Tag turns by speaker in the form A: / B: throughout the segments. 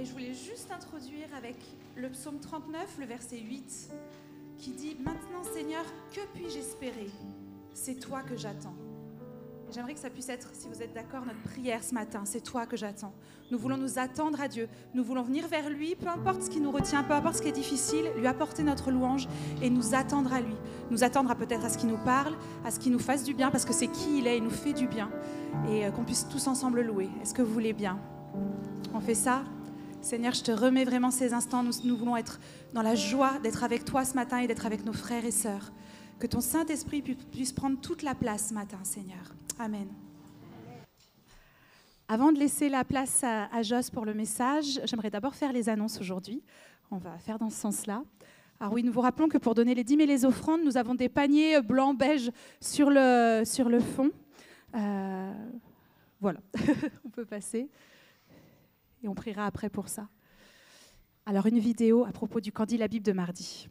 A: Et je voulais juste introduire avec le psaume 39, le verset 8, qui dit « Maintenant, Seigneur, que puis-je espérer? C'est toi que j'attends. » J'aimerais que ça puisse être, si vous êtes d'accord, notre prière ce matin. C'est toi que j'attends. Nous voulons nous attendre à Dieu. Nous voulons venir vers lui, peu importe ce qui nous retient, peu importe ce qui est difficile, lui apporter notre louange et nous attendre à lui. Nous attendre peut-être à ce qu'il nous parle, à ce qu'il nous fasse du bien, parce que c'est qui il est, il nous fait du bien. Et qu'on puisse tous ensemble louer. Est-ce que vous voulez bien? On fait ça? Seigneur, je te remets vraiment ces instants. Nous voulons être dans la joie d'être avec toi ce matin et d'être avec nos frères et sœurs. Que ton Saint-Esprit puisse prendre toute la place ce matin, Seigneur. Amen. Avant de laisser la place à Jos pour le message, j'aimerais d'abord faire les annonces aujourd'hui. On va faire dans ce sens-là. Alors oui, nous vous rappelons que pour donner les dîmes et les offrandes, nous avons des paniers blancs, beige sur le fond. Voilà, on peut passer. Et on priera après pour ça. Alors une vidéo à propos du Candy la Bible de mardi.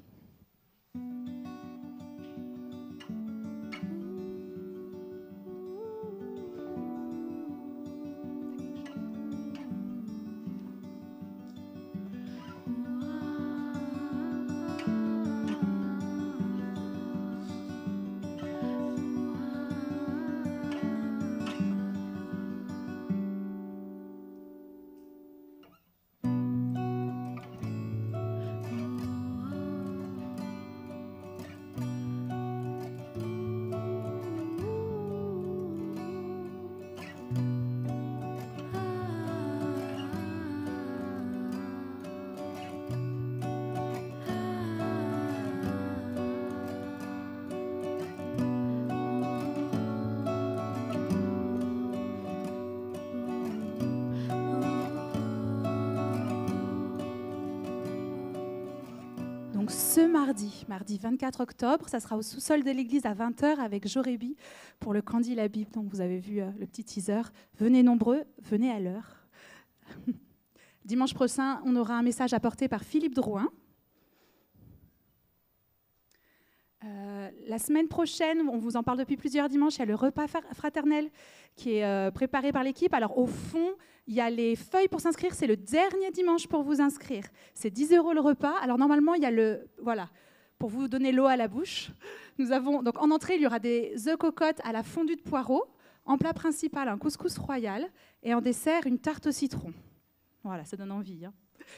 A: Ce mardi 24 octobre, ça sera au sous-sol de l'église à 20h avec Jorébi pour le Candy la Bible. Donc vous avez vu le petit teaser. Venez nombreux, venez à l'heure. Dimanche prochain, on aura un message apporté par Philippe Drouin. La semaine prochaine, on vous en parle depuis plusieurs dimanches, il y a le repas fraternel qui est préparé par l'équipe. Alors au fond, il y a les feuilles pour s'inscrire, c'est le dernier dimanche pour vous inscrire. C'est 10 € le repas. Alors normalement, il y a voilà, pour vous donner l'eau à la bouche. Nous avons, donc en entrée, il y aura des œufs cocottes à la fondue de poireaux. En plat principal, un couscous royal. Et en dessert, une tarte au citron. Voilà, ça donne envie, hein.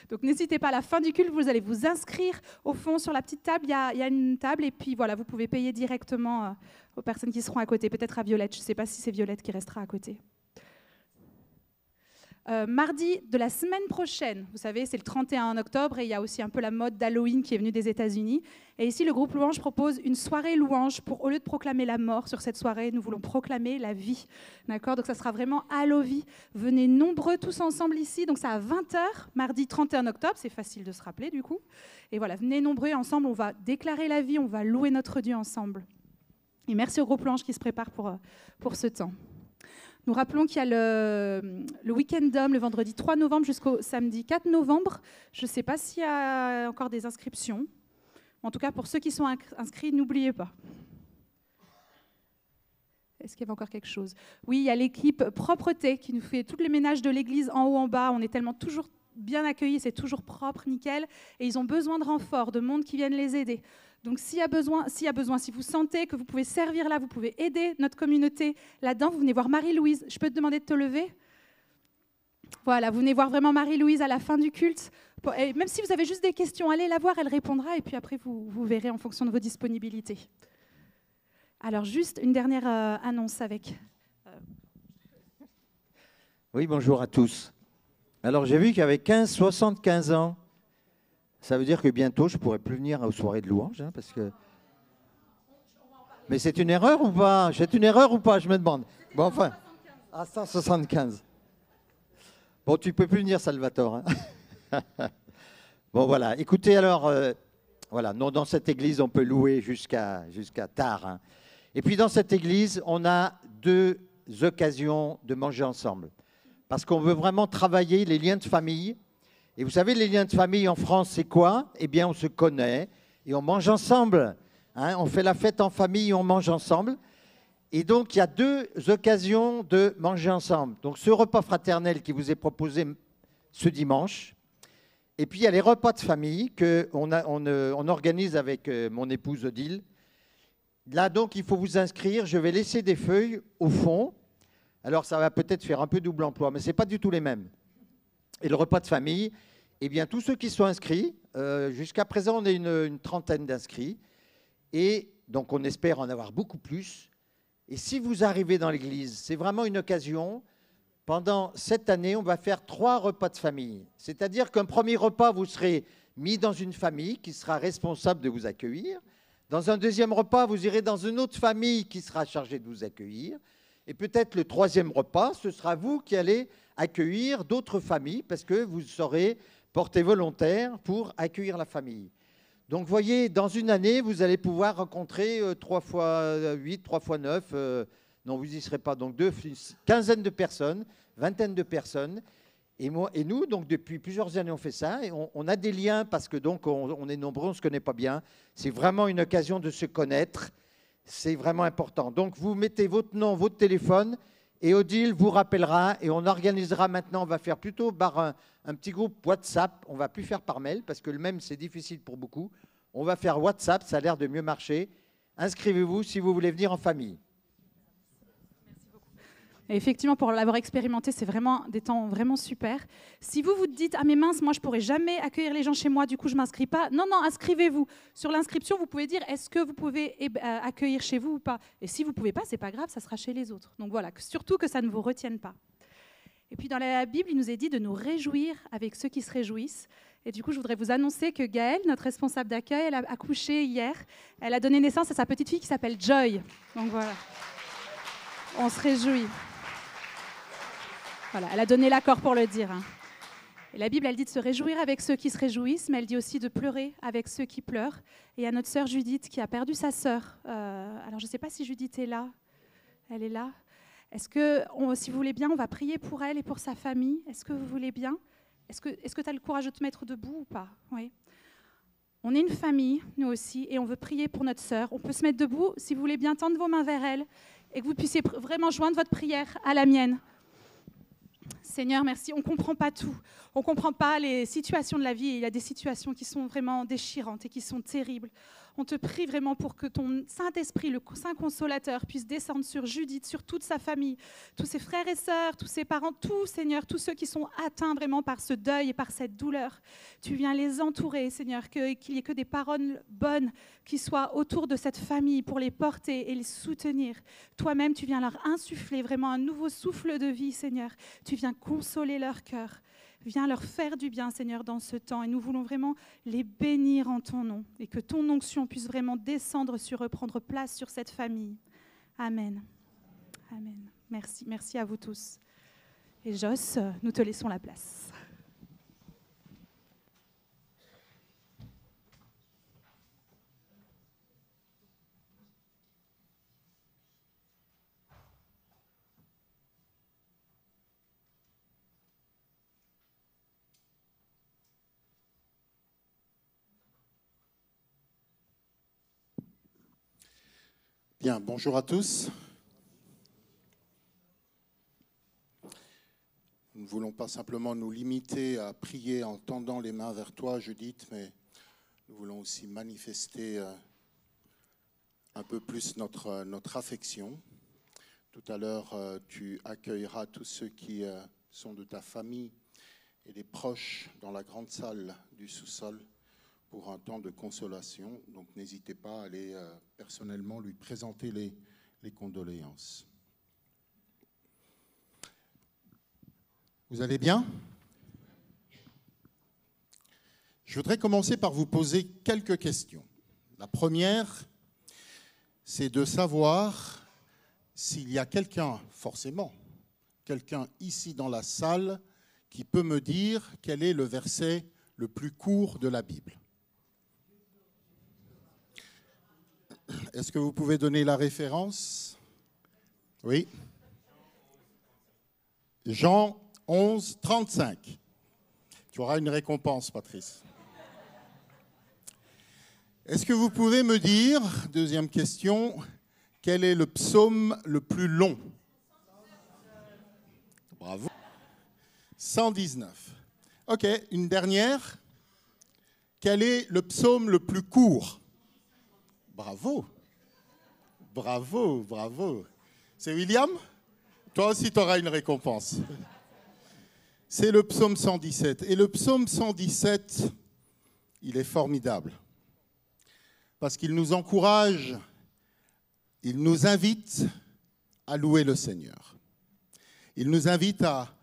A: Donc n'hésitez pas, à la fin du culte, vous allez vous inscrire au fond sur la petite table. Il y a une table et puis voilà, vous pouvez payer directement aux personnes qui seront à côté. Peut-être à Violette, je ne sais pas si c'est Violette qui restera à côté. Mardi de la semaine prochaine, vous savez, c'est le 31 octobre et il y a aussi un peu la mode d'Halloween qui est venue des États-Unis. Et ici, le groupe Louange propose une soirée louange pour, au lieu de proclamer la mort sur cette soirée, nous voulons proclamer la vie. D'accord? Donc ça sera vraiment Hallow-vie. Venez nombreux tous ensemble ici. Donc ça à 20h, mardi 31 octobre, c'est facile de se rappeler du coup. Et voilà, venez nombreux ensemble, on va déclarer la vie, on va louer notre Dieu ensemble. Et merci au groupe Louange qui se prépare pour ce temps. Nous rappelons qu'il y a le week-end d'hommes le vendredi 3 novembre jusqu'au samedi 4 novembre. Je ne sais pas s'il y a encore des inscriptions. En tout cas, pour ceux qui sont inscrits, n'oubliez pas. Est-ce qu'il y avait encore quelque chose? Oui, il y a l'équipe propreté qui nous fait tous les ménages de l'église en haut, en bas. On est tellement toujours bien accueillis, c'est toujours propre, nickel. Et ils ont besoin de renfort, de monde qui vienne les aider. Donc s'il y a besoin, si vous sentez que vous pouvez servir là, vous pouvez aider notre communauté là-dedans, vous venez voir Marie-Louise. Je peux te demander de te lever? Voilà, vous venez voir vraiment Marie-Louise à la fin du culte. Et même si vous avez juste des questions, allez la voir, elle répondra et puis après vous verrez en fonction de vos disponibilités. Alors juste une dernière annonce avec...
B: Oui, bonjour à tous. Alors j'ai vu qu'il y avait 75 ans. Ça veut dire que bientôt, je ne pourrai plus venir aux soirées de louange, hein, parce que... Mais c'est une erreur ou pas? C'est une erreur ou pas, je me demande. Bon, enfin, à 175. Bon, tu ne peux plus venir, Salvatore. Hein. Bon, voilà. Écoutez, alors, voilà, dans cette église, on peut louer jusqu'à tard. Hein. Et puis, dans cette église, on a 2 occasions de manger ensemble. Parce qu'on veut vraiment travailler les liens de famille. Et vous savez, les liens de famille en France, c'est quoi? Eh bien, on se connaît et on mange ensemble. Hein, on fait la fête en famille et on mange ensemble. Et donc, il y a 2 occasions de manger ensemble. Donc, ce repas fraternel qui vous est proposé ce dimanche, Et puis, il y a les repas de famille qu'on organise avec mon épouse Odile. Là, donc, il faut vous inscrire. Je vais laisser des feuilles au fond. Alors, ça va peut-être faire un peu double emploi, mais ce n'est pas du tout les mêmes. Et le repas de famille, eh bien, tous ceux qui sont inscrits, jusqu'à présent, on est une trentaine d'inscrits. Et donc, on espère en avoir beaucoup plus. Et si vous arrivez dans l'église, c'est vraiment une occasion. Pendant cette année, on va faire 3 repas de famille. C'est-à-dire qu'un premier repas, vous serez mis dans une famille qui sera responsable de vous accueillir. Dans un deuxième repas, vous irez dans une autre famille qui sera chargée de vous accueillir. Et peut-être le troisième repas, ce sera vous qui allez accueillir d'autres familles parce que vous serez porté volontaire pour accueillir la famille. Donc, vous voyez, dans une année, vous allez pouvoir rencontrer 3 fois 8, 3 fois 9, non, vous n'y serez pas, donc une quinzaine de personnes, vingtaine de personnes. Et nous, donc, depuis plusieurs années, on fait ça. Et on a des liens parce que donc, on est nombreux, on ne se connaît pas bien. C'est vraiment une occasion de se connaître. C'est vraiment important. Donc, vous mettez votre nom, votre téléphone, et Odile vous rappellera. Et on organisera maintenant, on va faire plutôt par un petit groupe WhatsApp. On ne va plus faire par mail, parce que le même, c'est difficile pour beaucoup. On va faire WhatsApp, ça a l'air de mieux marcher. Inscrivez-vous si vous voulez venir en famille.
A: Et effectivement, pour l'avoir expérimenté, c'est vraiment des temps vraiment super. Si vous vous dites « Ah mais mince, moi je ne pourrai jamais accueillir les gens chez moi, du coup je ne m'inscris pas », non, inscrivez-vous. Sur l'inscription, vous pouvez dire « Est-ce que vous pouvez accueillir chez vous ou pas ?» Et si vous ne pouvez pas, ce n'est pas grave, ça sera chez les autres. Donc voilà, surtout que ça ne vous retienne pas. Et puis dans la Bible, il nous est dit de nous réjouir avec ceux qui se réjouissent. Et du coup, je voudrais vous annoncer que Gaëlle, notre responsable d'accueil, elle a accouché hier. Elle a donné naissance à sa petite fille qui s'appelle Joy. Donc voilà, on se réjouit. Voilà, elle a donné l'accord pour le dire. Et la Bible, elle dit de se réjouir avec ceux qui se réjouissent, mais elle dit aussi de pleurer avec ceux qui pleurent. Et il y a notre sœur Judith qui a perdu sa sœur. Alors, je ne sais pas si Judith est là. Elle est là. Est-ce que, si vous voulez bien, on va prier pour elle et pour sa famille? Est-ce que vous voulez bien? Est-ce que tu as le courage de te mettre debout ou pas? Oui. On est une famille, nous aussi, et on veut prier pour notre sœur. On peut se mettre debout, si vous voulez bien, tendre vos mains vers elle et que vous puissiez vraiment joindre votre prière à la mienne. Seigneur, merci. On ne comprend pas tout. On ne comprend pas les situations de la vie. Il y a des situations qui sont vraiment déchirantes et qui sont terribles. On te prie vraiment pour que ton Saint-Esprit, le Saint Consolateur, puisse descendre sur Judith, sur toute sa famille, tous ses frères et sœurs, tous ses parents, tous, Seigneur, tous ceux qui sont atteints vraiment par ce deuil et par cette douleur. Tu viens les entourer, Seigneur, qu'il n'y ait que des paroles bonnes qui soient autour de cette famille pour les porter et les soutenir. Toi-même, tu viens leur insuffler vraiment un nouveau souffle de vie, Seigneur. Tu viens consoler leur cœur. Viens leur faire du bien, Seigneur, dans ce temps. Et nous voulons vraiment les bénir en ton nom et que ton onction puisse vraiment descendre sur eux, prendre place sur cette famille. Amen. Amen. Merci. Merci à vous tous. Et Joss, nous te laissons la place.
C: Bien, bonjour à tous. Nous ne voulons pas simplement nous limiter à prier en tendant les mains vers toi, Judith, mais nous voulons aussi manifester un peu plus notre affection. Tout à l'heure, tu accueilleras tous ceux qui sont de ta famille et des proches dans la grande salle du sous-sol pour un temps de consolation. Donc n'hésitez pas à aller personnellement lui présenter les condoléances. Vous allez bien? Je voudrais commencer par vous poser quelques questions. La première, c'est de savoir s'il y a quelqu'un, forcément, quelqu'un ici dans la salle qui peut me dire quel est le verset le plus court de la Bible. Est-ce que vous pouvez donner la référence? Oui. Jean 11, 35. Tu auras une récompense, Patrice. Est-ce que vous pouvez me dire, deuxième question, quel est le psaume le plus long? Bravo. 119. Ok, une dernière. Quel est le psaume le plus court? Bravo. Bravo, bravo. C'est William? Toi aussi, tu auras une récompense. C'est le psaume 117. Et le psaume 117, il est formidable. Parce qu'il nous encourage, il nous invite à louer le Seigneur. Il nous invite à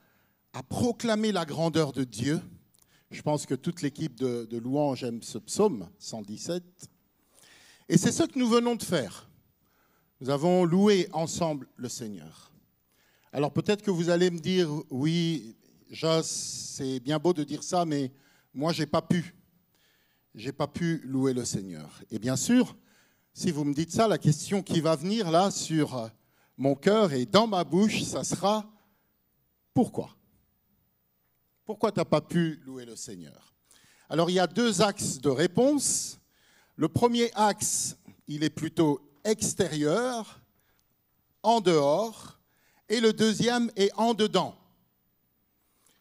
C: proclamer la grandeur de Dieu. Je pense que toute l'équipe de louanges aime ce psaume 117. Et c'est ce que nous venons de faire. Nous avons loué ensemble le Seigneur. Alors peut-être que vous allez me dire, oui, Jos, c'est bien beau de dire ça, mais moi, je n'ai pas pu. J'ai pas pu louer le Seigneur. Et bien sûr, si vous me dites ça, la question qui va venir là sur mon cœur et dans ma bouche, ça sera pourquoi? Pourquoi tu n'as pas pu louer le Seigneur? Alors il y a deux axes de réponse. Le premier axe, il est plutôt extérieur, en dehors, et le deuxième est en dedans.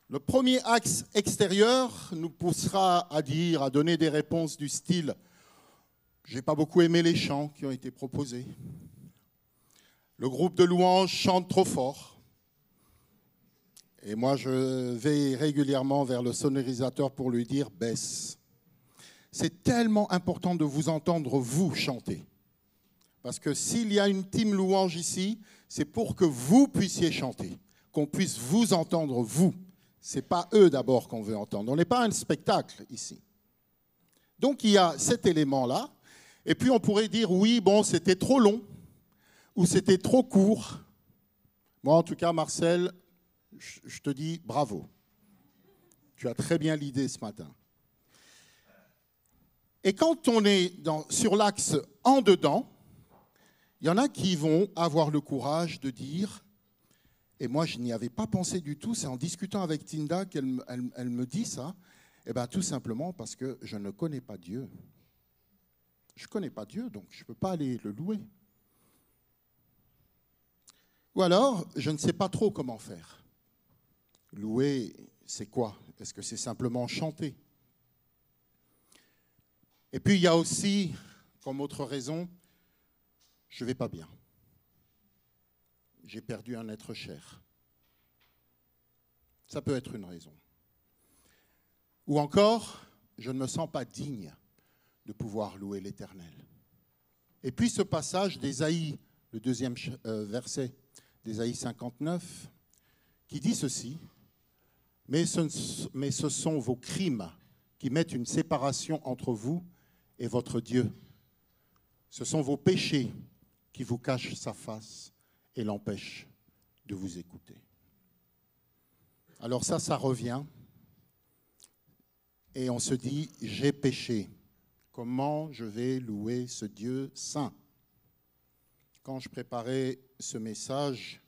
C: Le premier axe extérieur nous poussera à dire, à donner des réponses du style « J'ai pas beaucoup aimé les chants qui ont été proposés. Le groupe de louanges chante trop fort. Et moi, je vais régulièrement vers le sonorisateur pour lui dire « Baisse ». C'est tellement important de vous entendre, vous, chanter. Parce que s'il y a une team louange ici, c'est pour que vous puissiez chanter, qu'on puisse vous entendre, vous. Ce n'est pas eux d'abord qu'on veut entendre. On n'est pas un spectacle ici. Donc il y a cet élément-là. Et puis on pourrait dire, oui, bon, c'était trop long ou c'était trop court. Moi, en tout cas, Marcel, je te dis bravo. Tu as très bien l'idée ce matin. Et quand on est sur l'axe en dedans, il y en a qui vont avoir le courage de dire, et moi je n'y avais pas pensé du tout, c'est en discutant avec Tinda qu'elle me dit ça, et bien tout simplement parce que je ne connais pas Dieu. Je ne connais pas Dieu, donc je ne peux pas aller le louer. Ou alors, je ne sais pas trop comment faire. Louer, c'est quoi? Est-ce que c'est simplement chanter? Et puis il y a aussi, comme autre raison, je ne vais pas bien. J'ai perdu un être cher. Ça peut être une raison. Ou encore, je ne me sens pas digne de pouvoir louer l'Éternel. Et puis ce passage d'Ésaïe, le deuxième verset d'Ésaïe 59, qui dit ceci, mais ce sont vos crimes qui mettent une séparation entre vous et votre Dieu. Ce sont vos péchés qui vous cachent sa face et l'empêchent de vous écouter. Alors ça revient. Et on se dit, j'ai péché. Comment je vais louer ce Dieu saint? Quand je préparais ce message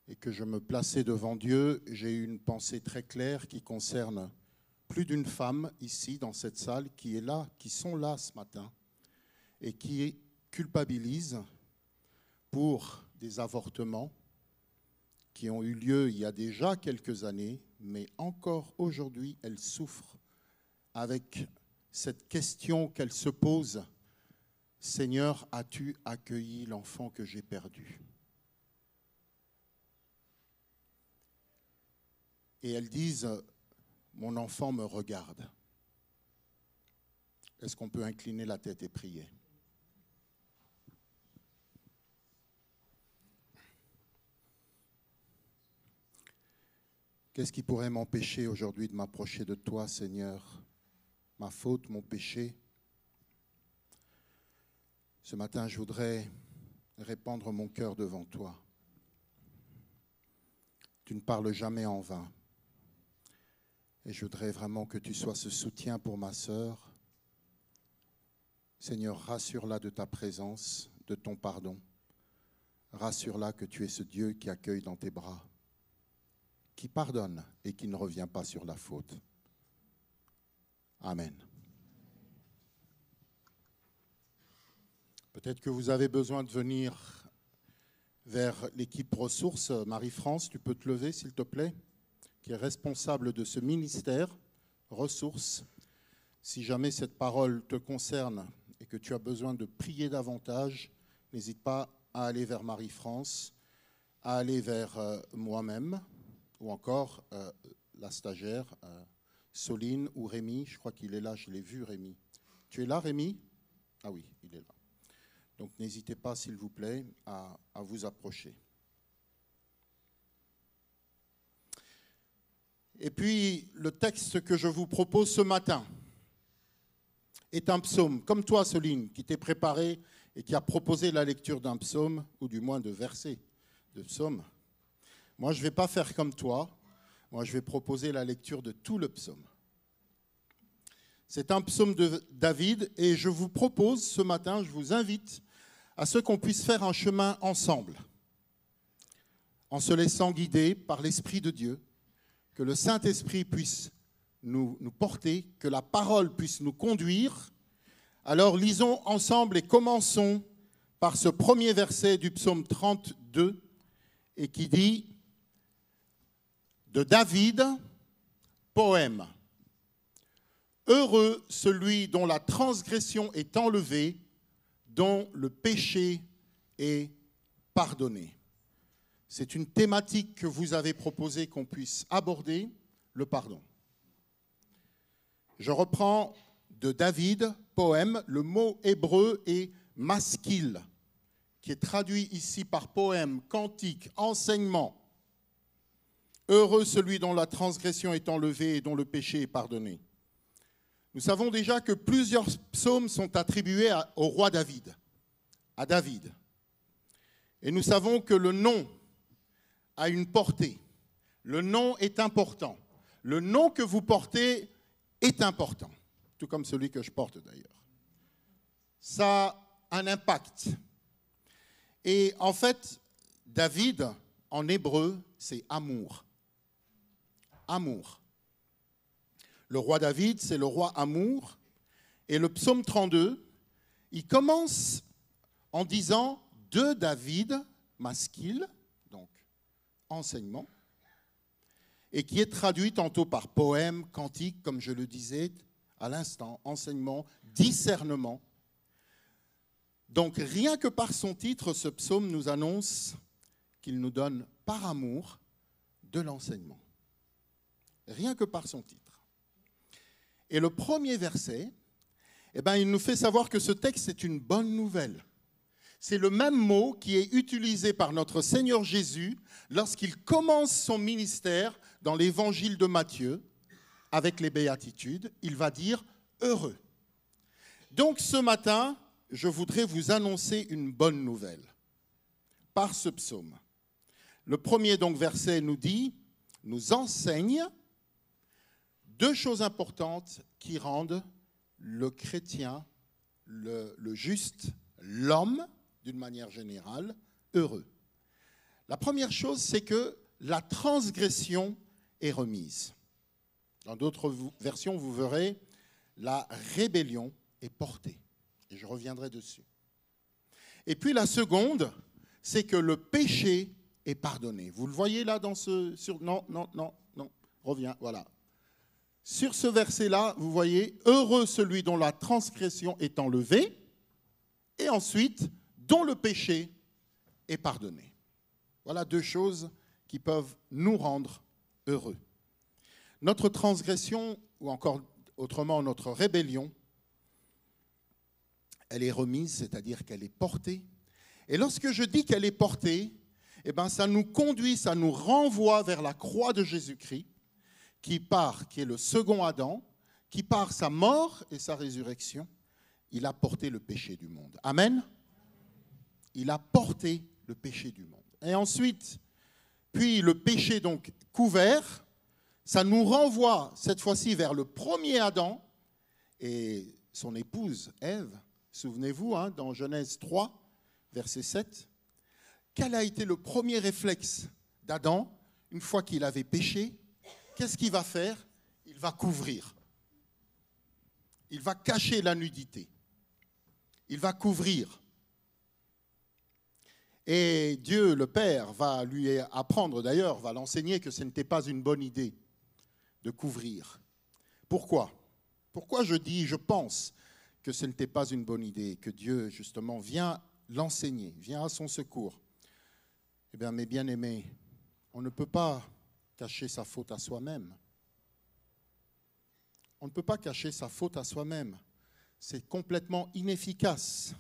C: et que je me plaçais devant Dieu, j'ai eu une pensée très claire qui concerne plus d'une femme ici dans cette salle qui sont là ce matin et qui culpabilisent pour des avortements qui ont eu lieu il y a déjà quelques années, mais encore aujourd'hui, elles souffrent avec cette question qu'elles se posent. Seigneur, as-tu accueilli l'enfant que j'ai perdu? Et elles disent, mon enfant me regarde. Est-ce qu'on peut incliner la tête et prier? Qu'est-ce qui pourrait m'empêcher aujourd'hui de m'approcher de toi, Seigneur? Ma faute, mon péché? Ce matin, je voudrais répandre mon cœur devant toi. Tu ne parles jamais en vain. Et je voudrais vraiment que tu sois ce soutien pour ma sœur. Seigneur, rassure-la de ta présence, de ton pardon. Rassure-la que tu es ce Dieu qui accueille dans tes bras, qui pardonne et qui ne revient pas sur la faute. Amen. Peut-être que vous avez besoin de venir vers l'équipe ressources. Marie-France, tu peux te lever, s'il te plaît, qui est responsable de ce ministère, ressources. Si jamais cette parole te concerne et que tu as besoin de prier davantage, n'hésite pas à aller vers Marie-France, à aller vers moi-même, ou encore la stagiaire, Soline ou Rémi. Je crois qu'il est là, je l'ai vu, Rémi. Tu es là, Rémi? Ah oui, il est là. Donc n'hésitez pas, s'il vous plaît, à vous approcher. Et puis, le texte que je vous propose ce matin est un psaume, comme toi, Soline, qui t'es préparé et qui a proposé la lecture d'un psaume, ou du moins de versets de psaume. Moi, je ne vais pas faire comme toi. Moi, je vais proposer la lecture de tout le psaume. C'est un psaume de David, et je vous propose ce matin, je vous invite à ce qu'on puisse faire un chemin ensemble, en se laissant guider par l'Esprit de Dieu, que le Saint-Esprit puisse nous porter, que la parole puisse nous conduire. Alors lisons ensemble et commençons par ce premier verset du psaume 32 et qui dit de David, poème. Heureux celui dont la transgression est enlevée, dont le péché est pardonné. C'est une thématique que vous avez proposé qu'on puisse aborder, le pardon. Je reprends de David, poème, le mot hébreu est maskil, qui est traduit ici par poème, cantique, enseignement. Heureux celui dont la transgression est enlevée et dont le péché est pardonné. Nous savons déjà que plusieurs psaumes sont attribués au roi David, à David. Et nous savons que le nom a une portée. Le nom est important. Le nom que vous portez est important, tout comme celui que je porte d'ailleurs. Ça a un impact. Et en fait, David, en hébreu, c'est amour. Amour. Le roi David, c'est le roi amour. Et le psaume 32, il commence en disant de David, maskil, donc enseignement, et qui est traduit tantôt par poème, cantique, comme je le disais à l'instant, enseignement, discernement. Donc rien que par son titre, ce psaume nous annonce qu'il nous donne par amour de l'enseignement. Rien que par son titre. Et le premier verset, il nous fait savoir que ce texte est une bonne nouvelle. C'est le même mot qui est utilisé par notre Seigneur Jésus lorsqu'il commence son ministère dans l'évangile de Matthieu avec les béatitudes. Il va dire « heureux ». Donc ce matin, je voudrais vous annoncer une bonne nouvelle par ce psaume. Le premier donc verset nous dit, nous enseigne deux choses importantes qui rendent le chrétien, le juste, l'homme, d'une manière générale, heureux. La première chose, c'est que la transgression est remise. Dans d'autres versions, vous verrez, la rébellion est portée. Et je reviendrai dessus. Et puis la seconde, c'est que le péché est pardonné. Vous le voyez là dans ce... Non, reviens, voilà. Sur ce verset-là, vous voyez, heureux celui dont la transgression est enlevée, et ensuite, dont le péché est pardonné. Voilà deux choses qui peuvent nous rendre heureux. Notre transgression, ou encore autrement notre rébellion, elle est remise, c'est-à-dire qu'elle est portée. Et lorsque je dis qu'elle est portée, ça nous conduit, ça nous renvoie vers la croix de Jésus-Christ, qui est le second Adam, qui par sa mort et sa résurrection, il a porté le péché du monde. Amen. Il a porté le péché du monde. Et ensuite, puis le péché donc couvert, ça nous renvoie cette fois-ci vers le premier Adam et son épouse Ève. Souvenez-vous, dans Genèse 3, verset 7, quel a été le premier réflexe d'Adam une fois qu'il avait péché? Qu'est-ce qu'il va faire? Il va couvrir. Il va cacher la nudité. Il va couvrir. Et Dieu, le Père, va lui apprendre, d'ailleurs, va l'enseigner que ce n'était pas une bonne idée de couvrir. Pourquoi? Pourquoi je pense que ce n'était pas une bonne idée, que Dieu, justement, vient l'enseigner, vient à son secours? Eh bien, mes bien-aimés, on ne peut pas cacher sa faute à soi-même. On ne peut pas cacher sa faute à soi-même. C'est complètement inefficace.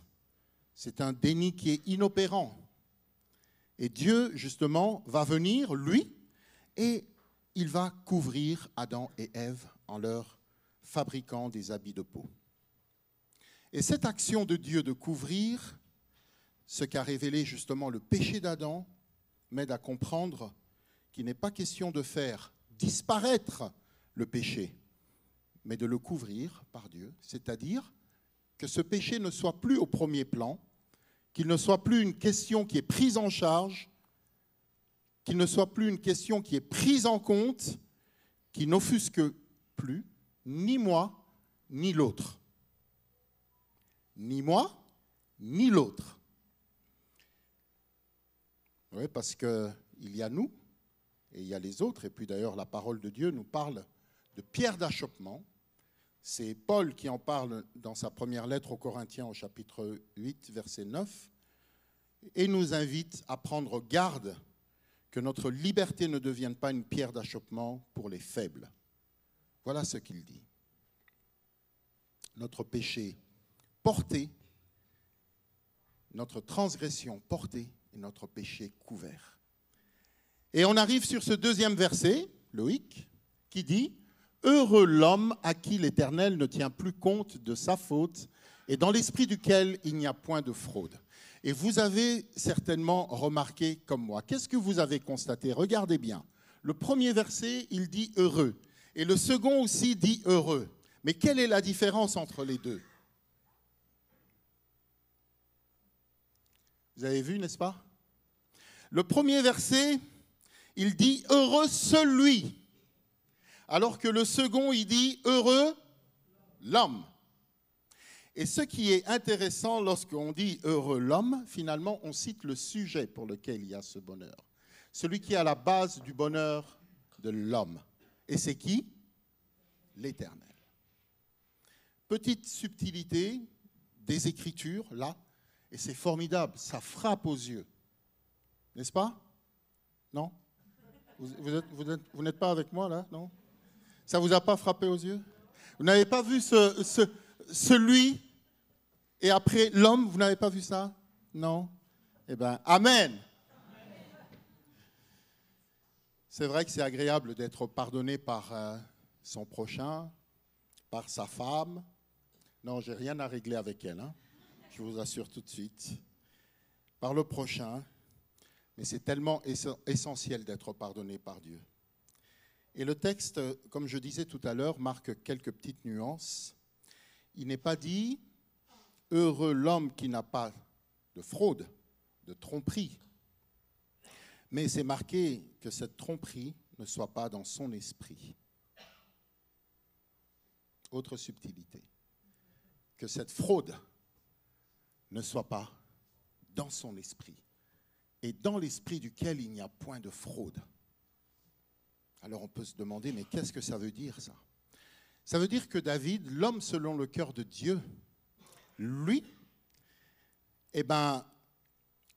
C: C'est un déni qui est inopérant. Et Dieu, justement, va venir, lui, et il va couvrir Adam et Ève en leur fabriquant des habits de peau. Et cette action de Dieu de couvrir, ce qu'a révélé justement le péché d'Adam, m'aide à comprendre qu'il n'est pas question de faire disparaître le péché, mais de le couvrir par Dieu, c'est-à-dire que ce péché ne soit plus au premier plan, qu'il ne soit plus une question qui est prise en charge, qu'il ne soit plus une question qui est prise en compte, qui n'offusque plus ni moi, ni l'autre. Ni moi, ni l'autre. Oui, parce qu'il y a nous et il y a les autres. Et puis d'ailleurs, la parole de Dieu nous parle de pierre d'achoppement. C'est Paul qui en parle dans sa première lettre aux Corinthiens au chapitre 8, verset 9, et nous invite à prendre garde que notre liberté ne devienne pas une pierre d'achoppement pour les faibles. Voilà ce qu'il dit. Notre péché porté, notre transgression portée et notre péché couvert. Et on arrive sur ce deuxième verset, Loïc, qui dit « Heureux l'homme à qui l'Éternel ne tient plus compte de sa faute et dans l'esprit duquel il n'y a point de fraude. » Et vous avez certainement remarqué comme moi. Qu'est-ce que vous avez constaté? Regardez bien. Le premier verset, il dit « heureux ». Et le second aussi dit « heureux ». Mais quelle est la différence entre les deux? Vous avez vu, n'est-ce pas? Le premier verset, il dit « heureux celui », alors que le second, il dit « heureux l'homme ». Et ce qui est intéressant lorsqu'on dit « heureux l'homme », finalement, on cite le sujet pour lequel il y a ce bonheur. Celui qui est à la base du bonheur de l'homme. Et c'est qui? L'Éternel. Petite subtilité des Écritures, là, et c'est formidable, ça frappe aux yeux. N'est-ce pas? Non? Vous n'êtes pas avec moi, là? Non? Ça ne vous a pas frappé aux yeux? Vous n'avez pas vu celui et après l'homme, vous n'avez pas vu ça? Non? Eh bien, amen. C'est vrai que c'est agréable d'être pardonné par son prochain, par sa femme. Non, j'ai rien à régler avec elle, hein. Je vous assure tout de suite. Par le prochain, mais c'est tellement essentiel d'être pardonné par Dieu. Et le texte, comme je disais tout à l'heure, marque quelques petites nuances. Il n'est pas dit « heureux l'homme qui n'a pas de fraude, de tromperie », mais c'est marqué que cette tromperie ne soit pas dans son esprit. Autre subtilité, que cette fraude ne soit pas dans son esprit, et dans l'esprit duquel il n'y a point de fraude. Alors on peut se demander, mais qu'est-ce que ça veut dire ça? Ça veut dire que David, l'homme selon le cœur de Dieu, lui, eh ben,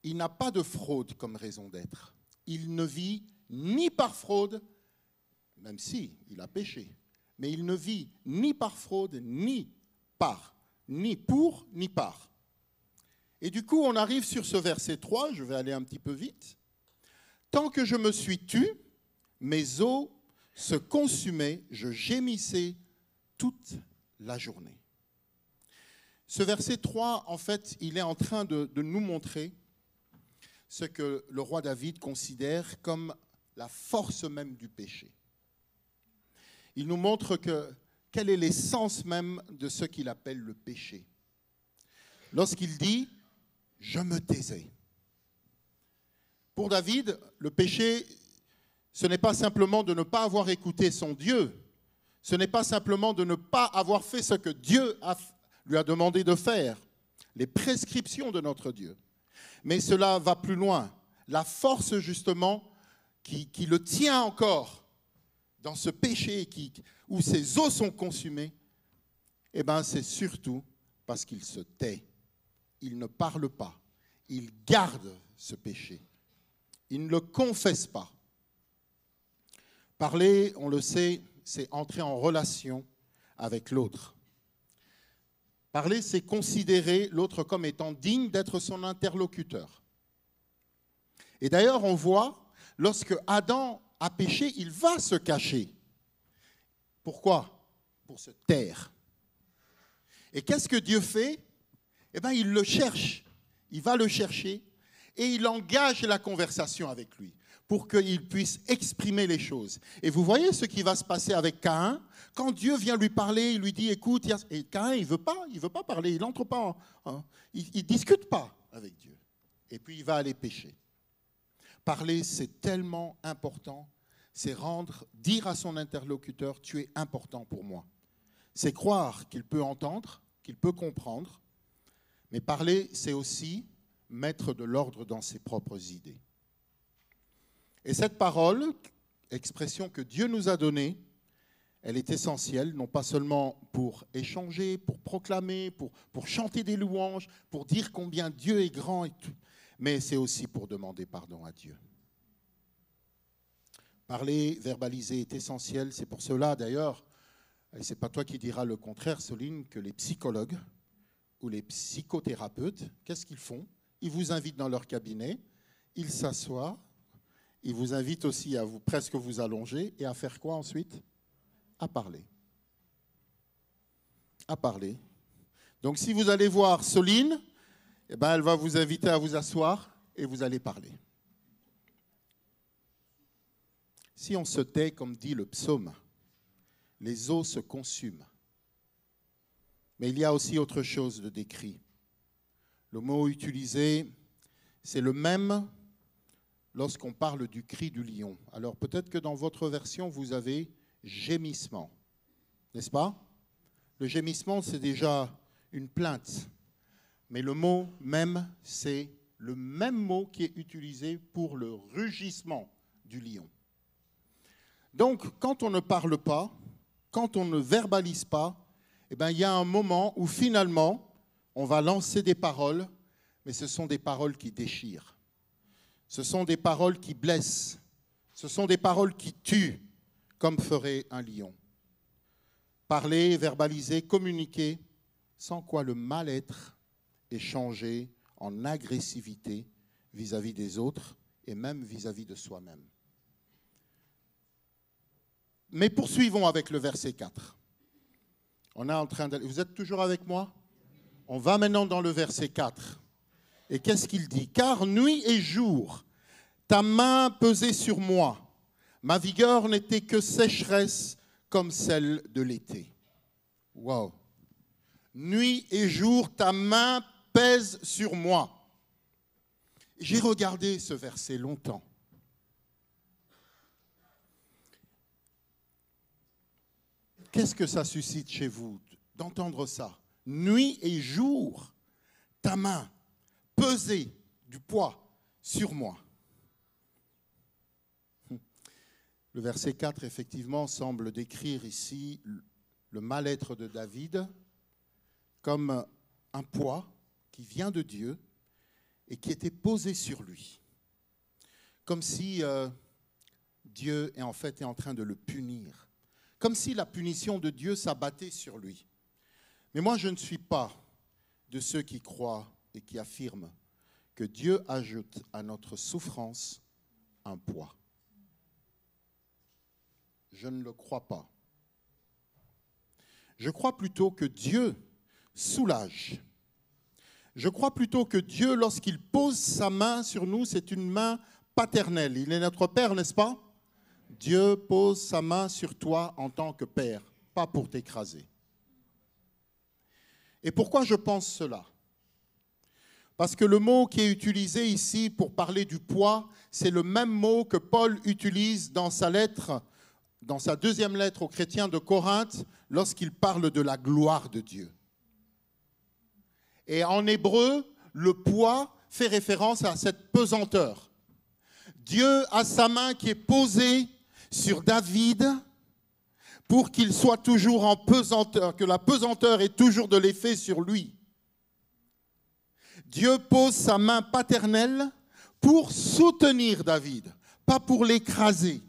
C: il n'a pas de fraude comme raison d'être. Il ne vit ni par fraude, même si il a péché, mais il ne vit ni par fraude, ni pour, ni par. Et du coup, on arrive sur ce verset 3, je vais aller un petit peu vite. « Tant que je me suis tu, mes os se consumaient, je gémissais toute la journée. » Ce verset 3, en fait, il est en train de nous montrer ce que le roi David considère comme la force même du péché. Il nous montre quel est l'essence même de ce qu'il appelle le péché. Lorsqu'il dit « je me taisais ». Pour David, le péché, ce n'est pas simplement de ne pas avoir écouté son Dieu, ce n'est pas simplement de ne pas avoir fait ce que Dieu lui a demandé de faire, les prescriptions de notre Dieu. Mais cela va plus loin. La force, justement, qui le tient encore dans ce péché où ses os sont consumés, Eh bien, c'est surtout parce qu'il se tait. Il ne parle pas. Il garde ce péché. Il ne le confesse pas. Parler, on le sait, c'est entrer en relation avec l'autre. Parler, c'est considérer l'autre comme étant digne d'être son interlocuteur. Et d'ailleurs, on voit, lorsque Adam a péché, il va se cacher. Pourquoi? Pour se taire. Et qu'est-ce que Dieu fait? Eh bien, il le cherche. Il va le chercher et il engage la conversation avec lui pour qu'il puisse exprimer les choses. Et vous voyez ce qui va se passer avec Caïn. Quand Dieu vient lui parler, il lui dit, écoute, et Caïn, il veut pas parler, il n'entre pas, il ne discute pas avec Dieu. Et puis il va aller pécher. Parler, c'est tellement important, c'est dire à son interlocuteur, tu es important pour moi. C'est croire qu'il peut entendre, qu'il peut comprendre, mais parler, c'est aussi mettre de l'ordre dans ses propres idées. Et cette parole, expression que Dieu nous a donnée, elle est essentielle, non pas seulement pour échanger, pour proclamer, pour chanter des louanges, pour dire combien Dieu est grand, et tout, mais c'est aussi pour demander pardon à Dieu. Parler, verbaliser est essentiel. C'est pour cela, d'ailleurs, et ce n'est pas toi qui diras le contraire, Soline, que les psychologues ou les psychothérapeutes, qu'est-ce qu'ils font? Ils vous invitent dans leur cabinet, ils s'assoient, ils vous invitent aussi à presque vous allonger et à faire quoi ensuite? À parler. À parler. Donc si vous allez voir Soline, eh ben, elle va vous inviter à vous asseoir et vous allez parler. Si on se tait, comme dit le psaume, les eaux se consument. Mais il y a aussi autre chose de décrit. Le mot utilisé, c'est le même lorsqu'on parle du cri du lion. Alors peut-être que dans votre version, vous avez gémissement, n'est-ce pas? Le gémissement, c'est déjà une plainte. Mais le mot même, c'est le même mot qui est utilisé pour le rugissement du lion. Donc, quand on ne parle pas, quand on ne verbalise pas, eh bien, il y a un moment où finalement, on va lancer des paroles, mais ce sont des paroles qui déchirent. Ce sont des paroles qui blessent. Ce sont des paroles qui tuent, comme ferait un lion. Parler, verbaliser, communiquer, sans quoi le mal-être est changé en agressivité vis-à-vis des autres et même vis-à-vis de soi-même. Mais poursuivons avec le verset 4. Vous êtes toujours avec moi? On va maintenant dans le verset 4. Et qu'est-ce qu'il dit? Car nuit et jour, ta main pesait sur moi. Ma vigueur n'était que sécheresse comme celle de l'été. Wow. Nuit et jour, ta main pèse sur moi. J'ai regardé ce verset longtemps. Qu'est-ce que ça suscite chez vous d'entendre ça? Nuit et jour, ta main pesait du poids sur moi. Le verset 4, effectivement, semble décrire ici le mal-être de David comme un poids qui vient de Dieu et qui était posé sur lui. Comme si Dieu est en train de le punir. Comme si la punition de Dieu s'abattait sur lui. Mais moi, je ne suis pas de ceux qui croient et qui affirment que Dieu ajoute à notre souffrance un poids. Je ne le crois pas. Je crois plutôt que Dieu soulage. Je crois plutôt que Dieu, lorsqu'il pose sa main sur nous, c'est une main paternelle. Il est notre Père, n'est-ce pas? Dieu pose sa main sur toi en tant que Père, pas pour t'écraser. Et pourquoi je pense cela? Parce que le mot qui est utilisé ici pour parler du poids, c'est le même mot que Paul utilise dans sa lettre, dans sa deuxième lettre aux chrétiens de Corinthe, lorsqu'il parle de la gloire de Dieu. Et en hébreu, le poids fait référence à cette pesanteur. Dieu a sa main qui est posée sur David pour qu'il soit toujours en pesanteur, que la pesanteur ait toujours de l'effet sur lui. Dieu pose sa main paternelle pour soutenir David, pas pour l'écraser.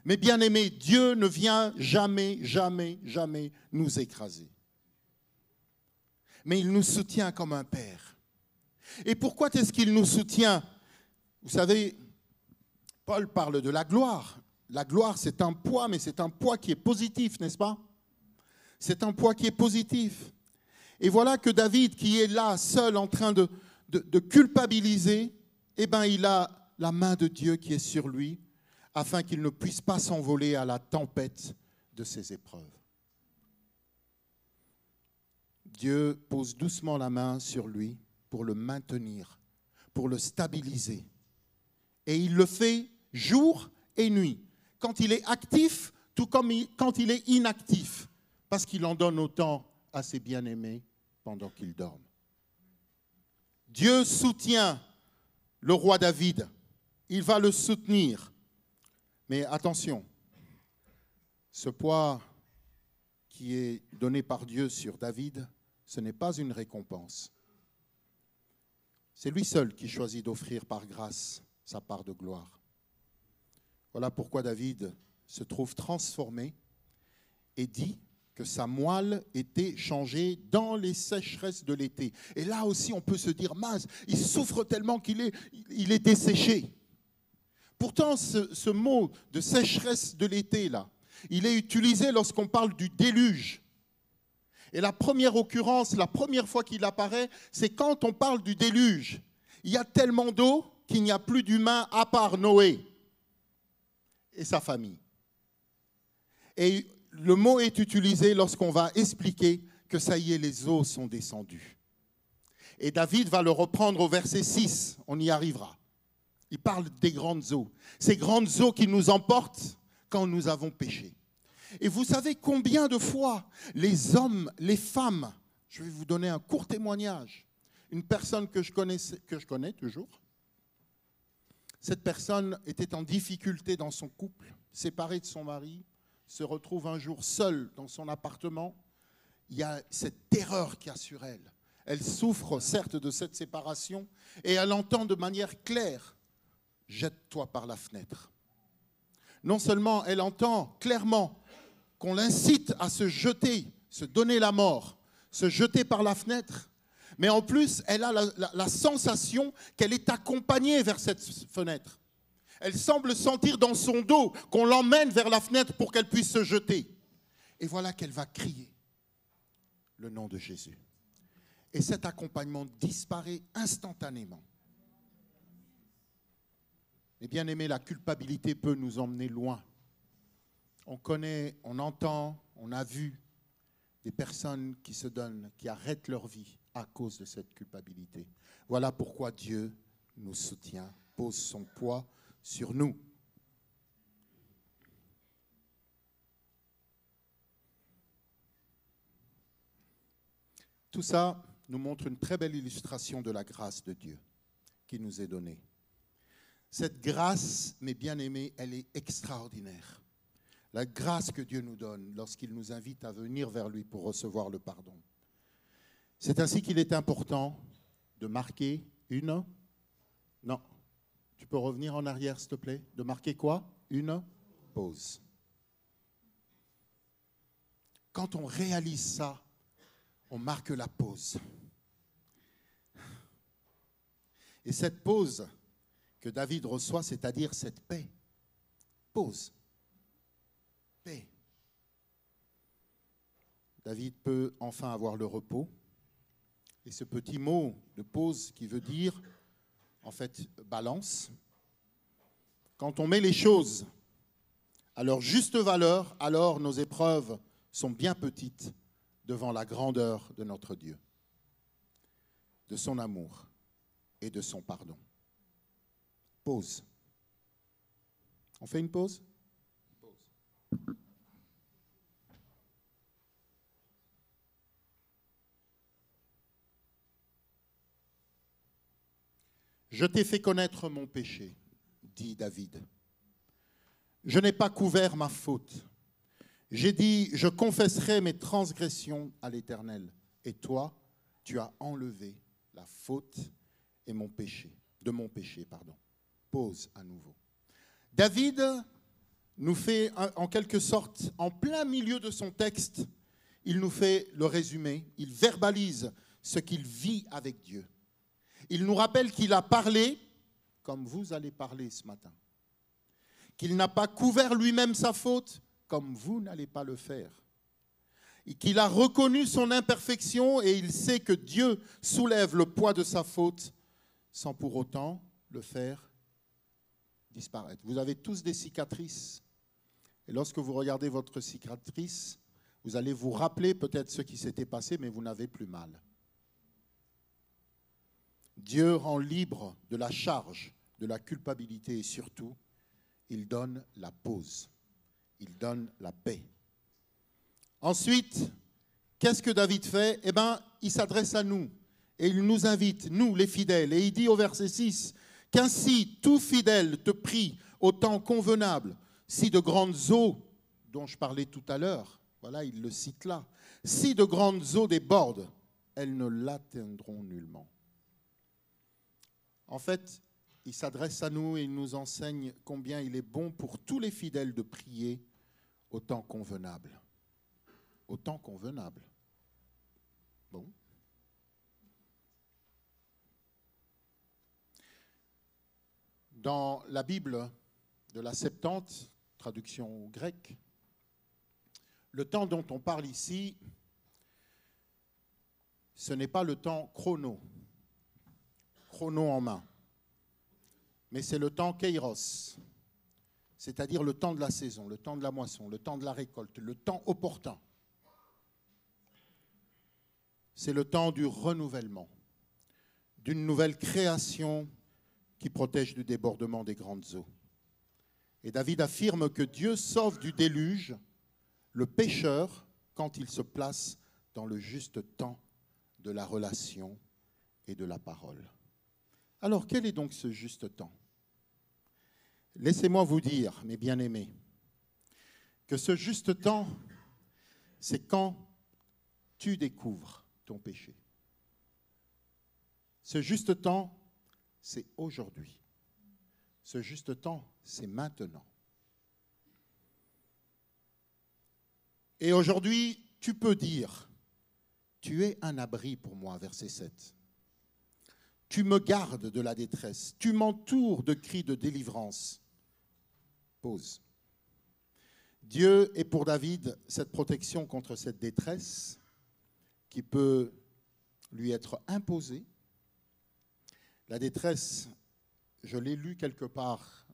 C: Mais bien aimé, Dieu ne vient jamais, jamais, jamais nous écraser. Mais il nous soutient comme un père. Et pourquoi est-ce qu'il nous soutient? Vous savez, Paul parle de la gloire. La gloire, c'est un poids, mais c'est un poids qui est positif, n'est-ce pas? C'est un poids qui est positif. Et voilà que David, qui est là, seul, en train de culpabiliser, eh bien, il a la main de Dieu qui est sur lui, afin qu'il ne puisse pas s'envoler à la tempête de ses épreuves. Dieu pose doucement la main sur lui pour le maintenir, pour le stabiliser. Et il le fait jour et nuit, quand il est actif, tout comme quand il est inactif, parce qu'il en donne autant à ses bien-aimés pendant qu'ils dorment. Dieu soutient le roi David, il va le soutenir. Mais attention, ce poids qui est donné par Dieu sur David, ce n'est pas une récompense. C'est lui seul qui choisit d'offrir par grâce sa part de gloire. Voilà pourquoi David se trouve transformé et dit que sa moelle était changée dans les sécheresses de l'été. Et là aussi, on peut se dire, mince, il souffre tellement qu'il est desséché. Pourtant, ce mot de sécheresse de l'été, là, il est utilisé lorsqu'on parle du déluge. Et la première occurrence, la première fois qu'il apparaît, c'est quand on parle du déluge. Il y a tellement d'eau qu'il n'y a plus d'humains à part Noé et sa famille. Et le mot est utilisé lorsqu'on va expliquer que ça y est, les eaux sont descendues. Et David va le reprendre au verset 6, on y arrivera. Il parle des grandes eaux. Ces grandes eaux qui nous emportent quand nous avons péché. Et vous savez combien de fois les hommes, les femmes, je vais vous donner un court témoignage. Une personne que je connais toujours. Cette personne était en difficulté dans son couple, séparée de son mari, se retrouve un jour seule dans son appartement. Il y a cette terreur qu'il y a sur elle. Elle souffre certes de cette séparation et elle entend de manière claire: jette-toi par la fenêtre. Non seulement elle entend clairement qu'on l'incite à se jeter, se donner la mort, se jeter par la fenêtre, mais en plus, elle a la sensation qu'elle est accompagnée vers cette fenêtre. Elle semble sentir dans son dos qu'on l'emmène vers la fenêtre pour qu'elle puisse se jeter. Et voilà qu'elle va crier le nom de Jésus. Et cet accompagnement disparaît instantanément. Et bien aimé, la culpabilité peut nous emmener loin. On connaît, on entend, on a vu des personnes qui se donnent, qui arrêtent leur vie à cause de cette culpabilité. Voilà pourquoi Dieu nous soutient, pose son poids sur nous. Tout ça nous montre une très belle illustration de la grâce de Dieu qui nous est donnée. Cette grâce, mes bien-aimés, elle est extraordinaire. La grâce que Dieu nous donne lorsqu'il nous invite à venir vers lui pour recevoir le pardon. C'est ainsi qu'il est important de marquer une... Non, tu peux revenir en arrière, s'il te plaît. De marquer quoi? Une pause. Quand on réalise ça, on marque la pause. Et cette pause que David reçoit, c'est-à-dire cette paix. Pause. Paix. David peut enfin avoir le repos. Et ce petit mot de pause qui veut dire, en fait, balance. Quand on met les choses à leur juste valeur, alors nos épreuves sont bien petites devant la grandeur de notre Dieu, de son amour et de son pardon. Pause. On fait une pause? Pause. Je t'ai fait connaître mon péché, dit David. Je n'ai pas couvert ma faute. J'ai dit, je confesserai mes transgressions à l'Éternel. Et toi, tu as enlevé la faute et mon péché, de mon péché, pardon. Pause à nouveau. David nous fait, en quelque sorte, en plein milieu de son texte, il nous fait le résumé, il verbalise ce qu'il vit avec Dieu. Il nous rappelle qu'il a parlé, comme vous allez parler ce matin. Qu'il n'a pas couvert lui-même sa faute, comme vous n'allez pas le faire. Et qu'il a reconnu son imperfection et il sait que Dieu soulève le poids de sa faute sans pour autant le faire disparaître. Vous avez tous des cicatrices. Et lorsque vous regardez votre cicatrice, vous allez vous rappeler peut-être ce qui s'était passé, mais vous n'avez plus mal. Dieu rend libre de la charge, de la culpabilité et surtout, il donne la pause. Il donne la paix. Ensuite, qu'est-ce que David fait? Eh bien, il s'adresse à nous et il nous invite, nous les fidèles. Et il dit au verset 6, « Qu'ainsi tout fidèle te prie au temps convenable, si de grandes eaux, dont je parlais tout à l'heure, voilà, il le cite là, si de grandes eaux débordent, elles ne l'atteindront nullement. » En fait, il s'adresse à nous et il nous enseigne combien il est bon pour tous les fidèles de prier au temps convenable. Au temps convenable. Bon. Dans la Bible de la Septante, traduction grecque, le temps dont on parle ici, ce n'est pas le temps chrono en main, mais c'est le temps kairos, c'est-à-dire le temps de la saison, le temps de la moisson, le temps de la récolte, le temps opportun. C'est le temps du renouvellement, d'une nouvelle création qui protège du débordement des grandes eaux. Et David affirme que Dieu sauve du déluge le pécheur quand il se place dans le juste temps de la relation et de la parole. Alors, quel est donc ce juste temps? Laissez-moi vous dire, mes bien-aimés, que ce juste temps, c'est quand tu découvres ton péché. Ce juste temps, c'est aujourd'hui. Ce juste temps, c'est maintenant. Et aujourd'hui, tu peux dire, tu es un abri pour moi, verset 7. Tu me gardes de la détresse, tu m'entoures de cris de délivrance. Pause. Dieu est pour David cette protection contre cette détresse qui peut lui être imposée. La détresse, je l'ai lu quelque part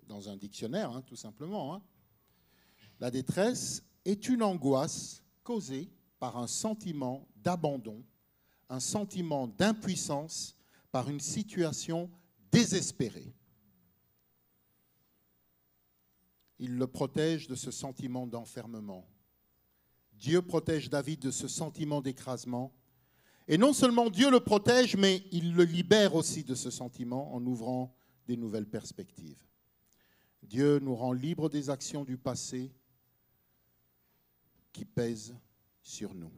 C: dans un dictionnaire, tout simplement. La détresse est une angoisse causée par un sentiment d'abandon, un sentiment d'impuissance par une situation désespérée. Il le protège de ce sentiment d'enfermement. Dieu protège David de ce sentiment d'écrasement. Et non seulement Dieu le protège, mais il le libère aussi de ce sentiment en ouvrant des nouvelles perspectives. Dieu nous rend libres des actions du passé qui pèsent sur nous.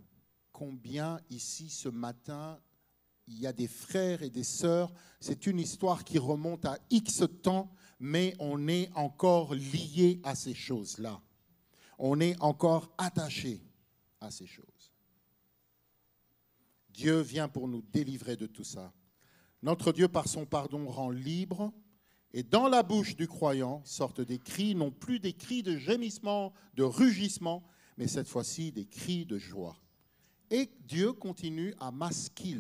C: Combien ici ce matin, il y a des frères et des sœurs, c'est une histoire qui remonte à X temps, mais on est encore lié à ces choses-là. On est encore attaché à ces choses. Dieu vient pour nous délivrer de tout ça. Notre Dieu, par son pardon, rend libre, et dans la bouche du croyant sortent des cris, non plus des cris de gémissement, de rugissement, mais cette fois-ci des cris de joie. Et Dieu continue à masquer.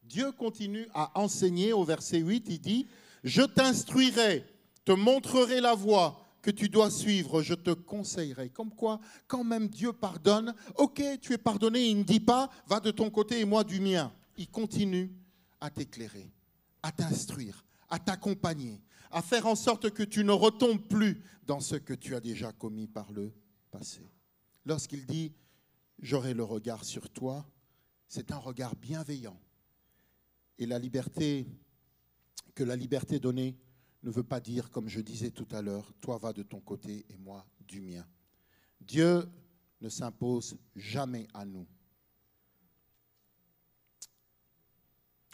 C: Dieu continue à enseigner. Au verset 8, il dit « Je t'instruirai, te montrerai la voie que tu dois suivre, je te conseillerai. » Comme quoi, quand même Dieu pardonne, ok, tu es pardonné, il ne dit pas « Va de ton côté et moi du mien ». Il continue à t'éclairer, à t'instruire, à t'accompagner, à faire en sorte que tu ne retombes plus dans ce que tu as déjà commis par le passé. Lorsqu'il dit « J'aurai le regard sur toi », c'est un regard bienveillant. Et la liberté donnée ne veut pas dire, comme je disais tout à l'heure, toi va de ton côté et moi du mien. Dieu ne s'impose jamais à nous.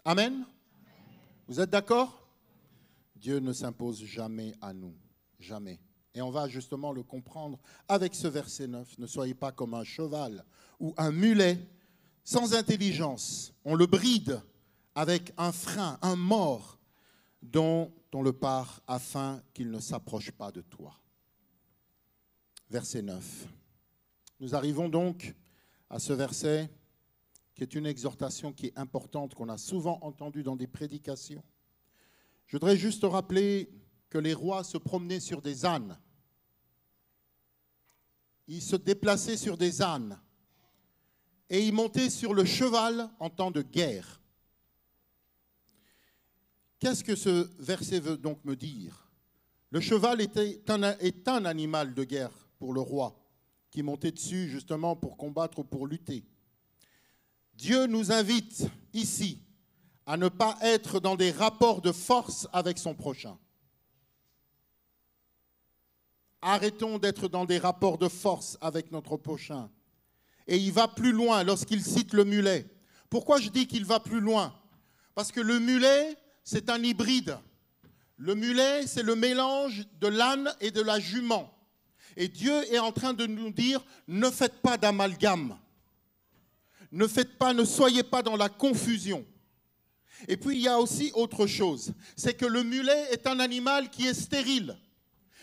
C: Amen? Vous êtes d'accord? Dieu ne s'impose jamais à nous. Jamais. Et on va justement le comprendre avec ce verset 9. Ne soyez pas comme un cheval ou un mulet sans intelligence. On le bride avec un frein, un mors dont on le part afin qu'il ne s'approche pas de toi. Verset 9. Nous arrivons donc à ce verset qui est une exhortation qui est importante, qu'on a souvent entendue dans des prédications. Je voudrais juste rappeler que les rois se promenaient sur des ânes. Ils se déplaçaient sur des ânes et ils montaient sur le cheval en temps de guerre. Qu'est-ce que ce verset veut donc me dire? Le cheval est un animal de guerre pour le roi qui montait dessus justement pour combattre ou pour lutter. Dieu nous invite ici à ne pas être dans des rapports de force avec son prochain. Arrêtons d'être dans des rapports de force avec notre prochain. Et il va plus loin lorsqu'il cite le mulet. Pourquoi je dis qu'il va plus loin? Parce que le mulet, c'est un hybride. Le mulet, c'est le mélange de l'âne et de la jument. Et Dieu est en train de nous dire, ne faites pas d'amalgame. Ne soyez pas dans la confusion. Et puis il y a aussi autre chose, c'est que le mulet est un animal qui est stérile.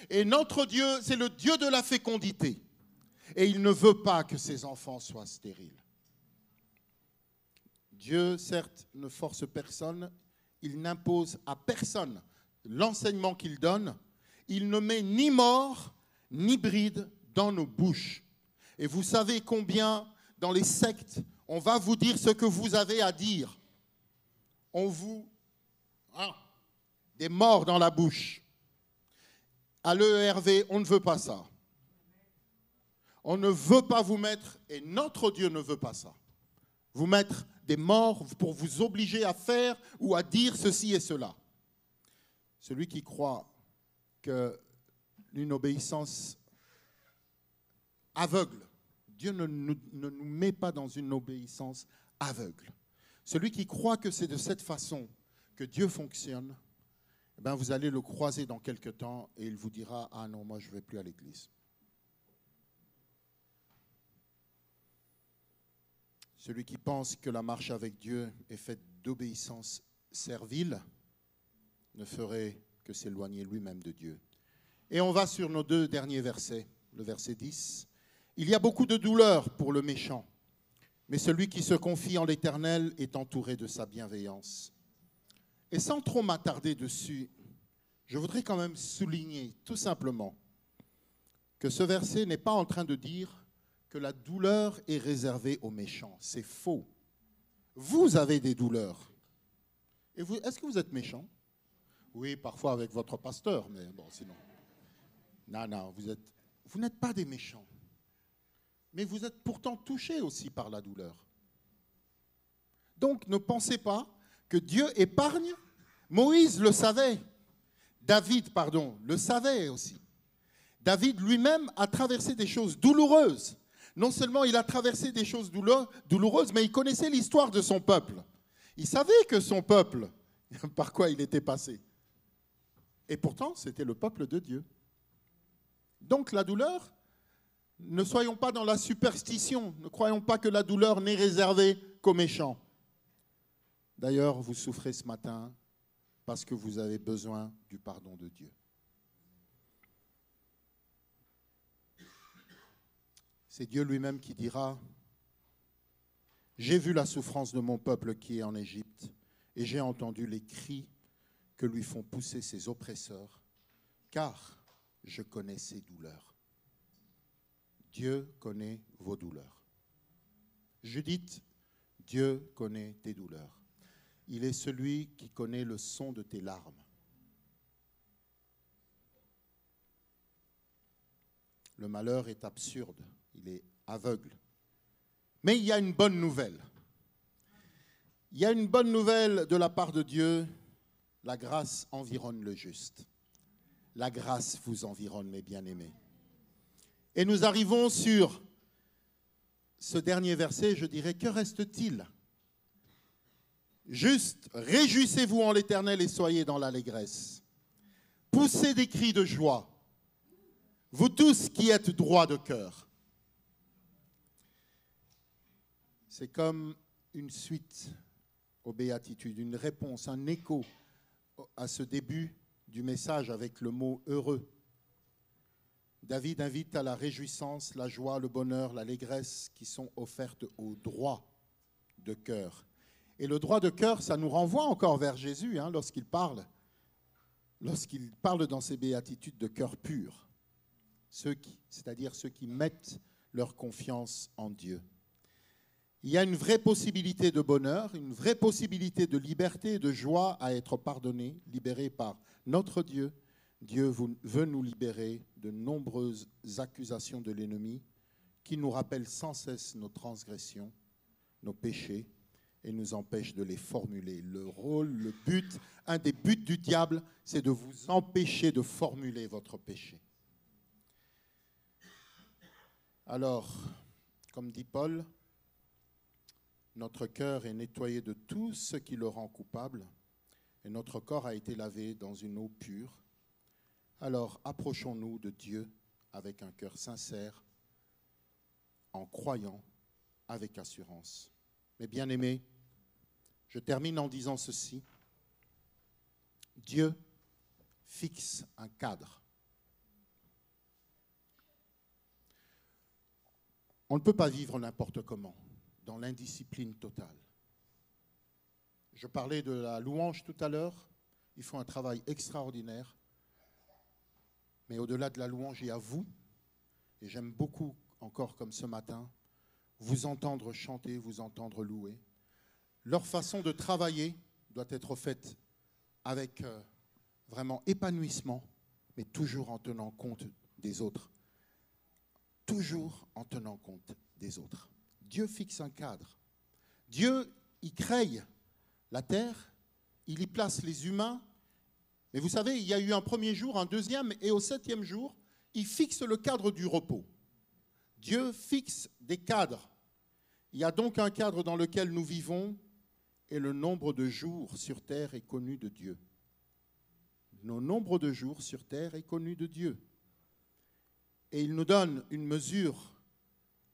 C: Et notre Dieu, c'est le Dieu de la fécondité. Et il ne veut pas que ses enfants soient stériles. Dieu, certes, ne force personne, il n'impose à personne l'enseignement qu'il donne. Il ne met ni mort, ni bride dans nos bouches. Et vous savez combien, dans les sectes, on va vous dire ce que vous avez à dire. On vous... des morts dans la bouche. À l'ERV, on ne veut pas ça. On ne veut pas vous mettre, et notre Dieu ne veut pas ça, vous mettre des morts pour vous obliger à faire ou à dire ceci et cela. Celui qui croit qu'une obéissance aveugle, Dieu ne nous met pas dans une obéissance aveugle. Celui qui croit que c'est de cette façon que Dieu fonctionne, eh bien vous allez le croiser dans quelque temps et il vous dira « Ah non, moi je ne vais plus à l'église ». Celui qui pense que la marche avec Dieu est faite d'obéissance servile ne ferait que s'éloigner lui-même de Dieu. Et on va sur nos deux derniers versets, le verset 10. « Il y a beaucoup de douleur pour le méchant, mais celui qui se confie en l'Éternel est entouré de sa bienveillance. » Et sans trop m'attarder dessus, je voudrais quand même souligner tout simplement que ce verset n'est pas en train de dire que la douleur est réservée aux méchants. C'est faux. Vous avez des douleurs. Et vous, est-ce que vous êtes méchant? Oui, parfois avec votre pasteur, mais bon, sinon. Non, vous n'êtes pas des méchants. Mais vous êtes pourtant touchés aussi par la douleur. Donc, ne pensez pas que Dieu épargne. Moïse le savait. David, le savait aussi. David lui-même a traversé des choses douloureuses. Non seulement il a traversé des choses douloureuses, mais il connaissait l'histoire de son peuple. Il savait que son peuple, par quoi il était passé. Et pourtant, c'était le peuple de Dieu. Donc la douleur, ne soyons pas dans la superstition. Ne croyons pas que la douleur n'est réservée qu'aux méchants. D'ailleurs, vous souffrez ce matin parce que vous avez besoin du pardon de Dieu. C'est Dieu lui-même qui dira « J'ai vu la souffrance de mon peuple qui est en Égypte et j'ai entendu les cris que lui font pousser ses oppresseurs, car je connais ses douleurs. » Dieu connaît vos douleurs. Judith, Dieu connaît tes douleurs. Il est celui qui connaît le son de tes larmes. Le malheur est absurde, il est aveugle. Mais il y a une bonne nouvelle. Il y a une bonne nouvelle de la part de Dieu. La grâce environne le juste. La grâce vous environne, mes bien-aimés. Et nous arrivons sur ce dernier verset, je dirais, que reste-t-il? Juste, réjouissez-vous en l'Éternel et soyez dans l'allégresse. Poussez des cris de joie, vous tous qui êtes droits de cœur. C'est comme une suite aux béatitudes, une réponse, un écho à ce début du message avec le mot heureux. David invite à la réjouissance, la joie, le bonheur, l'allégresse qui sont offertes au droit de cœur. Et le droit de cœur, ça nous renvoie encore vers Jésus lorsqu'il parle dans ses béatitudes de cœur pur, c'est-à-dire ceux qui mettent leur confiance en Dieu. Il y a une vraie possibilité de bonheur, une vraie possibilité de liberté et de joie à être pardonné, libéré par notre Dieu. Dieu veut nous libérer de nombreuses accusations de l'ennemi qui nous rappellent sans cesse nos transgressions, nos péchés et nous empêchent de les formuler. Le rôle, le but, un des buts du diable, c'est de vous empêcher de formuler votre péché. Alors, comme dit Paul, notre cœur est nettoyé de tout ce qui le rend coupable et notre corps a été lavé dans une eau pure. Alors, approchons-nous de Dieu avec un cœur sincère, en croyant avec assurance. Mes bien-aimés, je termine en disant ceci. Dieu fixe un cadre. On ne peut pas vivre n'importe comment, dans l'indiscipline totale. Je parlais de la louange tout à l'heure. Ils font un travail extraordinaire. Mais au-delà de la louange, il y a vous. Et j'aime beaucoup, encore comme ce matin, vous entendre chanter, vous entendre louer. Leur façon de travailler doit être faite avec vraiment épanouissement, mais toujours en tenant compte des autres. Toujours en tenant compte des autres. Dieu fixe un cadre. Dieu, il crée la terre, il y place les humains. Mais vous savez, il y a eu un premier jour, un deuxième, et au 7e jour, il fixe le cadre du repos. Dieu fixe des cadres. Il y a donc un cadre dans lequel nous vivons, et le nombre de jours sur terre est connu de Dieu. Le nombre de jours sur terre est connu de Dieu. Et il nous donne une mesure,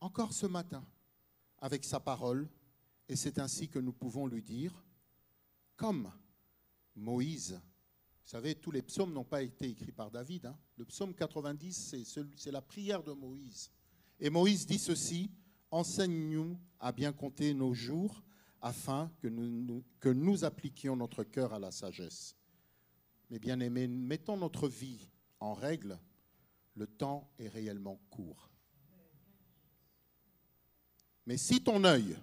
C: encore ce matin, avec sa parole, et c'est ainsi que nous pouvons lui dire, comme Moïse. Vous savez, tous les psaumes n'ont pas été écrits par David. Le psaume 90, c'est la prière de Moïse. Et Moïse dit ceci, « Enseigne-nous à bien compter nos jours, afin que nous appliquions notre cœur à la sagesse. » Mes bien-aimés, mettons notre vie en règle, le temps est réellement court. Mais si ton œil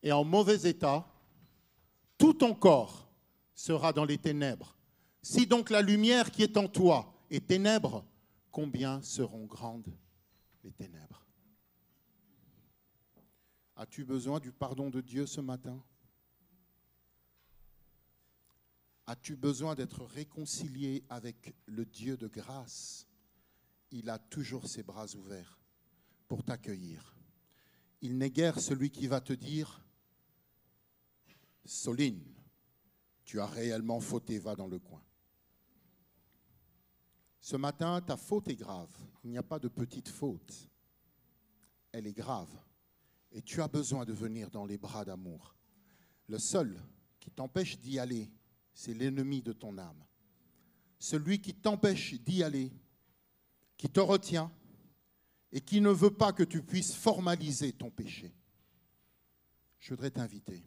C: est en mauvais état, tout ton corps sera dans les ténèbres. Si donc la lumière qui est en toi est ténèbres, combien seront grandes les ténèbres? As-tu besoin du pardon de Dieu ce matin? As-tu besoin d'être réconcilié avec le Dieu de grâce? Il a toujours ses bras ouverts pour t'accueillir. Il n'est guère celui qui va te dire « Soline, tu as réellement fauté, va dans le coin. » Ce matin, ta faute est grave. Il n'y a pas de petite faute. Elle est grave. Et tu as besoin de venir dans les bras d'amour. Le seul qui t'empêche d'y aller, c'est l'ennemi de ton âme. Celui qui t'empêche d'y aller, qui te retient et qui ne veut pas que tu puisses formaliser ton péché. Je voudrais t'inviter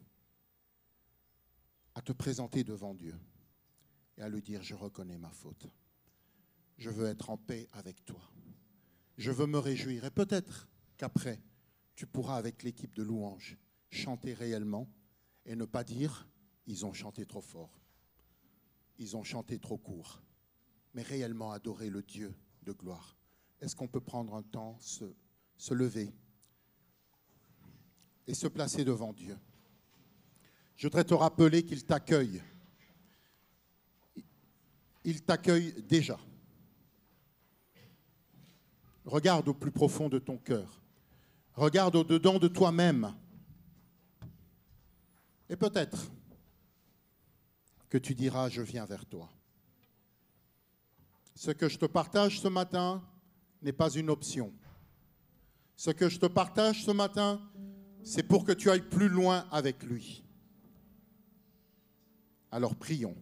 C: à te présenter devant Dieu et à lui dire « Je reconnais ma faute. Je veux être en paix avec toi. Je veux me réjouir. » Et peut-être qu'après, tu pourras, avec l'équipe de louanges, chanter réellement et ne pas dire « Ils ont chanté trop fort. Ils ont chanté trop court. » Mais réellement adorer le Dieu de gloire. Est-ce qu'on peut prendre un temps, se lever et se placer devant Dieu? Je voudrais te rappeler qu'il t'accueille. Il t'accueille déjà. Regarde au plus profond de ton cœur. Regarde au-dedans de toi-même. Et peut-être que tu diras, je viens vers toi. Ce que je te partage ce matin n'est pas une option. Ce que je te partage ce matin, c'est pour que tu ailles plus loin avec lui. Alors prions.